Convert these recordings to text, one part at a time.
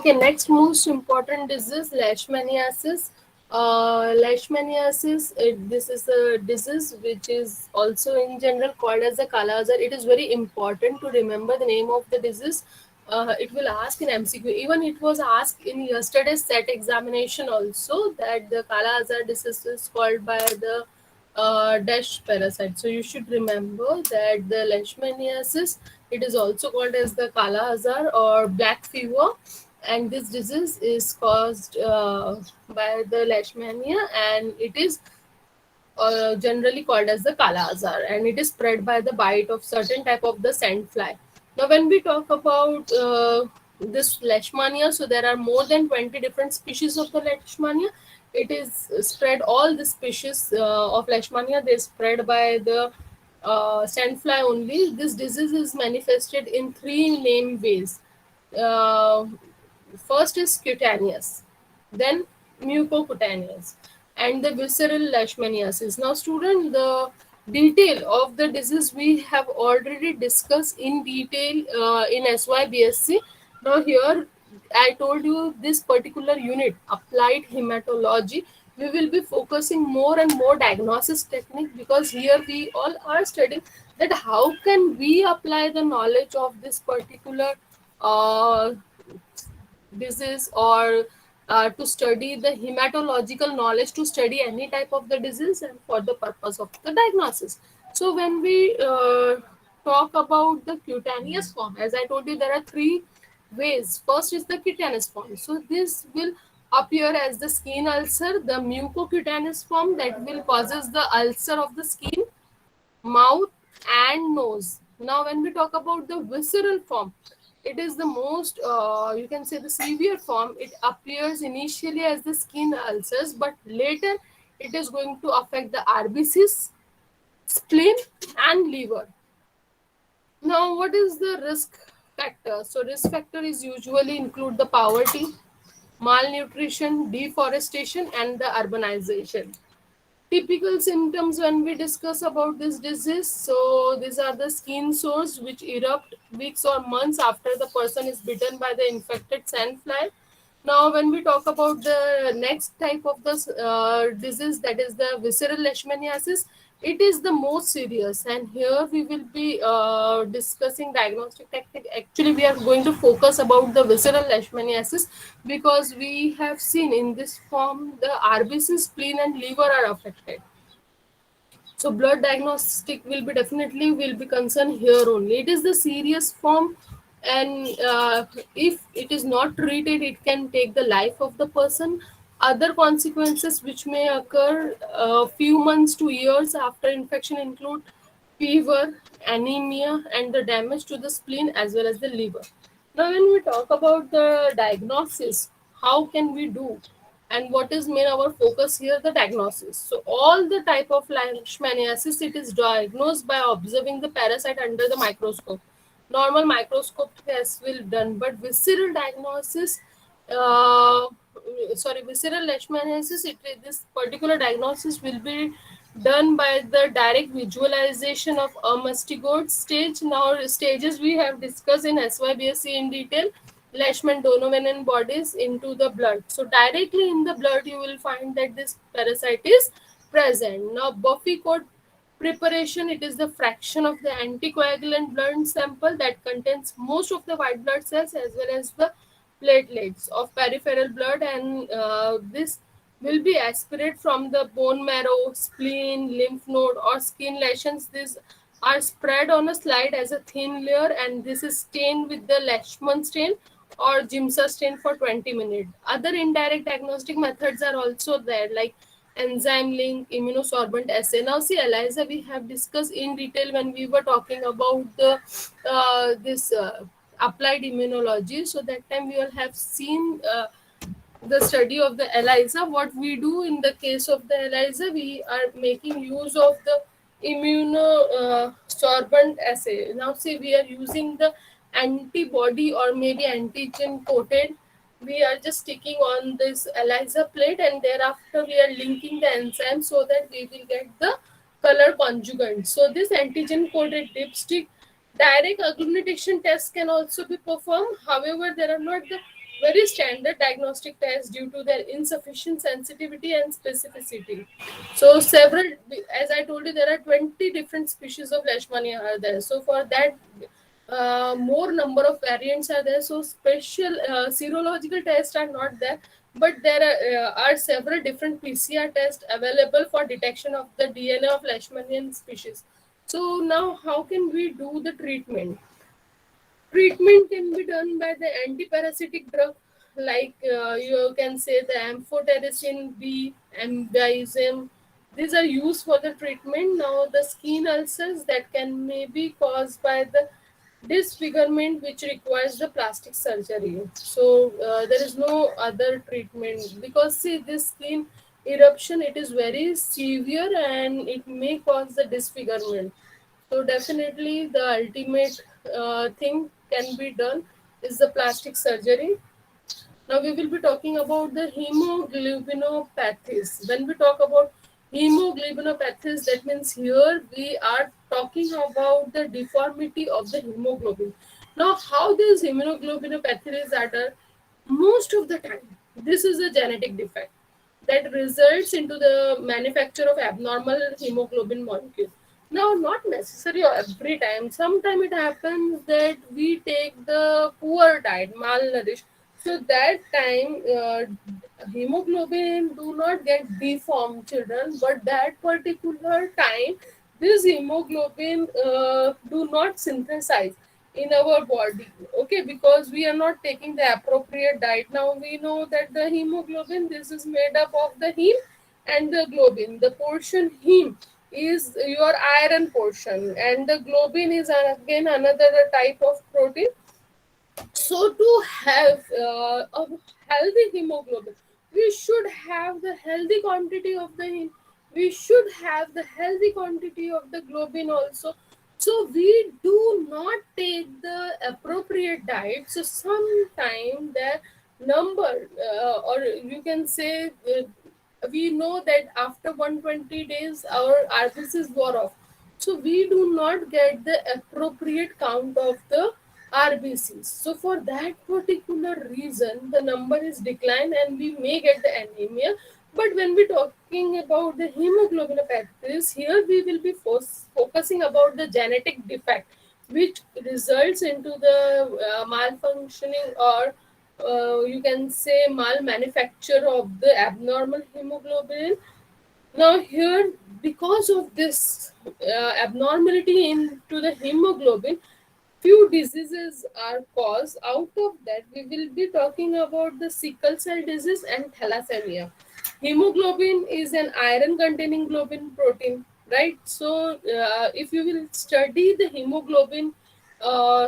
Okay, next most important disease, leishmaniasis. Leishmaniasis, this is a disease which is also in general called as the Kala Azar. It is very important to remember the name of the disease. It will ask in MCQ. Even it was asked in yesterday's set examination also that the Kala Azar disease is called by the dash parasite. So you should remember that the leishmaniasis, it is also called as the Kala Azar or black fever, and this disease is caused by the leishmania, and it is generally called as the Kala Azar, and it is spread by the bite of certain type of the sand fly. Now, when we talk about this leishmania, so there are more than 20 different species of the leishmania. It is spread, all the species of leishmania, they spread by the sand fly only. This disease is manifested in three main ways. Uh, First is cutaneous, then mucocutaneous, and the visceral leishmaniasis. Now, student, the detail of the disease we have already discussed in detail in SYBSC. Now, here I told you this particular unit, applied hematology. We will be focusing more and more diagnosis technique, because here we all are studying that how can we apply the knowledge of this particular uh, disease, or to study the hematological knowledge, to study any type of the disease and for the purpose of the diagnosis. So when we talk about the cutaneous form, as I told you, there are three ways. First is the cutaneous form, so this will appear as the skin ulcer. The mucocutaneous form, that will causes the ulcer of the skin, mouth, and nose. Now, when we talk about the visceral form, it is the most, you can say, the severe form. It appears initially as the skin ulcers, but later it is going to affect the RBCs, spleen, and liver. Now, what is the risk factor? So, risk factor is usually include the poverty, malnutrition, deforestation, and the urbanization. Typical symptoms when we discuss about this disease, so these are the skin sores which erupt weeks or months after the person is bitten by the infected sandfly. Now, when we talk about the next type of the disease, that is the visceral leishmaniasis, it is the most serious, and here we will be discussing diagnostic technique. Actually, we are going to focus about the visceral leishmaniasis, because we have seen in this form the RBC, spleen, and liver are affected. So blood diagnostic will be definitely will be concerned here only. It is the serious form, and if it is not treated, it can take the life of the person. Other consequences which may occur a few months to years after infection include fever, anemia, and the damage to the spleen as well as the liver. Now, when we talk about the diagnosis, how can we do? And what is main our focus here, the diagnosis. So all the type of leishmaniasis, it is diagnosed by observing the parasite under the microscope. Normal microscope tests will done, but visceral diagnosis, uh, visceral leishmaniasis, this particular diagnosis will be done by the direct visualization of a mastigote stage. Now, stages we have discussed in SYBSC in detail. Leishman Donovan bodies into the blood. So directly in the blood, you will find that this parasite is present. Now, Buffy code preparation, it is the fraction of the anticoagulant blood sample that contains most of the white blood cells as well as the platelets of peripheral blood, and this will be aspirated from the bone marrow, spleen, lymph node, or skin lesions. These are spread on a slide as a thin layer, and this is stained with the Leishman stain or Giemsa stain for 20 minutes. Other indirect diagnostic methods are also there, like enzyme link, immunosorbent assay. Now, see, ELISA we have discussed in detail when we were talking about the this applied immunology. So that time we all have seen the study of the ELISA. What we do in the case of the ELISA, we are making use of the immunosorbent assay. Now, see, we are using the antibody or maybe antigen coated. We are just sticking on this ELISA plate, and thereafter we are linking the enzyme so that we will get the color conjugate. So this antigen coated dipstick direct agglutination tests can also be performed. However, there are not the very standard diagnostic tests due to their insufficient sensitivity and specificity. So several, as I told you, there are 20 different species of leishmania are there. So for that, more number of variants are there. So special serological tests are not there, but there are several different PCR tests available for detection of the DNA of leishmanian species. So now, how can we do the treatment? Treatment can be done by the antiparasitic drug, like you can say the amphotericin B, ambisem. These are used for the treatment. Now, the skin ulcers that can may be caused by the disfigurement, which requires the plastic surgery. So there is no other treatment, because see, this skin eruption, it is very severe and it may cause the disfigurement. So definitely the ultimate thing can be done is the plastic surgery. Now we will be talking about the hemoglobinopathies. When we talk about hemoglobinopathies, that means here we are talking about the deformity of the hemoglobin. Now, how these hemoglobinopathies are done? Most of the time, this is a genetic defect that results into the manufacture of abnormal hemoglobin molecule. Now, not necessary every time. Sometimes it happens that we take the poor diet, malnourished. So that time, hemoglobin do not get deformed, children. But that particular time, this hemoglobin do not synthesize in our body. Okay, because we are not taking the appropriate diet. Now we know that the hemoglobin, this is made up of the heme and the globin. The portion heme is your iron portion, and the globin is again another type of protein. So to have a healthy hemoglobin, we should have the healthy quantity of the heme. We should have the healthy quantity of the globin also. So we do not take the appropriate diet. So sometime the number, or you can say, we know that after 120 days our RBCs wore off. So we do not get the appropriate count of the RBCs. So for that particular reason, the number is declined and we may get the anemia. But when we're talking about the hemoglobinopathies, here we will be focusing about the genetic defect, which results into the malfunctioning, or you can say malmanufacture of the abnormal hemoglobin. Now here, because of this abnormality into the hemoglobin, few diseases are caused. Out of that, we will be talking about the sickle cell disease and thalassemia. Hemoglobin is an iron containing globin protein, right? So if you will study the hemoglobin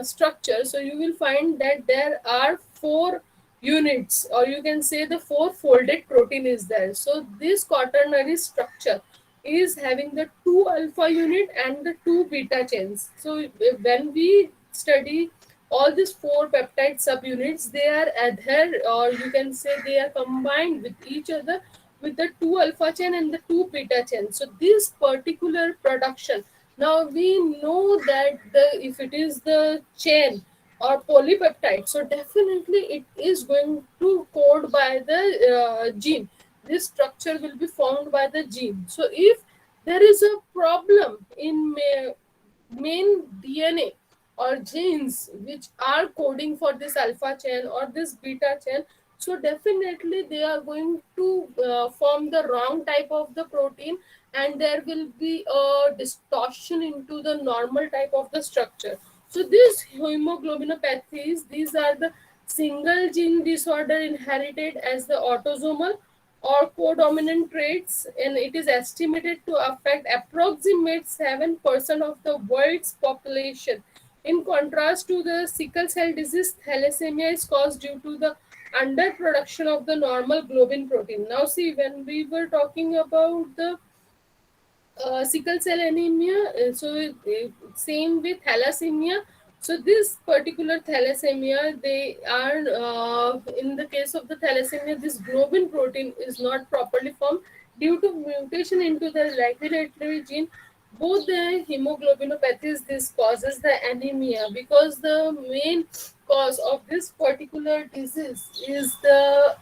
structure, so you will find that there are four units, or you can say the four folded protein is there. So this quaternary structure is having the two alpha unit and the two beta chains. So when we study all these four peptide subunits, they are adhered, or you can say they are combined with each other with the two alpha chain and the two beta chain. So this particular production, now we know that the if it is the chain or polypeptide, so definitely it is going to code by the gene. This structure will be formed by the gene. So if there is a problem in main DNA or genes which are coding for this alpha chain or this beta chain, so definitely they are going to form the wrong type of the protein, and there will be a distortion into the normal type of the structure. So these hemoglobinopathies, these are the single gene disorder inherited as the autosomal or codominant traits, and it is estimated to affect approximate 7% of the world's population. In contrast to the sickle cell disease, thalassemia is caused due to the underproduction of the normal globin protein. Now, see, when we were talking about the sickle cell anemia, same with thalassemia. So this particular thalassemia, they are in the case of the thalassemia, this globin protein is not properly formed due to mutation into the regulatory gene. both the hemoglobinopathies, this causes the anemia, because the main cause of this particular disease is the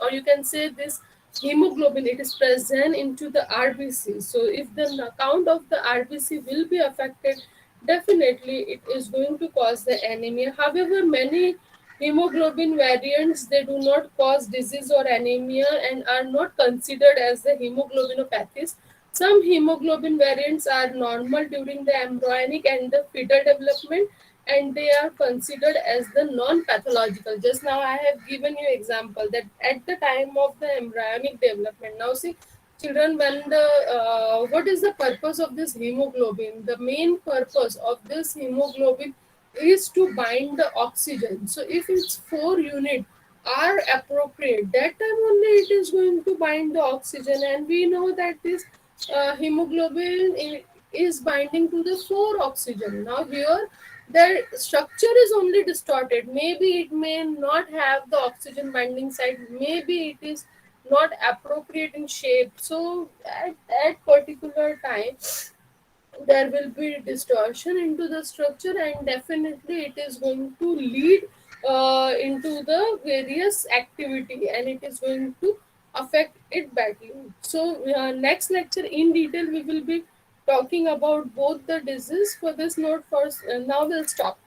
or you can say this hemoglobin, it is present into the RBC. So if the count of the RBC will be affected, definitely it is going to cause the anemia. However, many hemoglobin variants, they do not cause disease or anemia and are not considered as the hemoglobinopathies. Some hemoglobin variants are normal during the embryonic and the fetal development, and they are considered as the non-pathological. Just now I have given you example that at the time of the embryonic development. Now see, children, when the what is the purpose of this hemoglobin? The main purpose of this hemoglobin is to bind the oxygen. So if its 4 unit are appropriate, that time only it is going to bind the oxygen, and we know that this hemoglobin is binding to the 4 oxygen. Now here the structure is only distorted. Maybe it may not have the oxygen binding site. Maybe it is not appropriate in shape. So at that particular time, there will be distortion into the structure, and definitely it is going to lead into the various activity, and it is going to affect it badly. So next lecture in detail we will be talking about both the disease. For this note, first now we'll stop.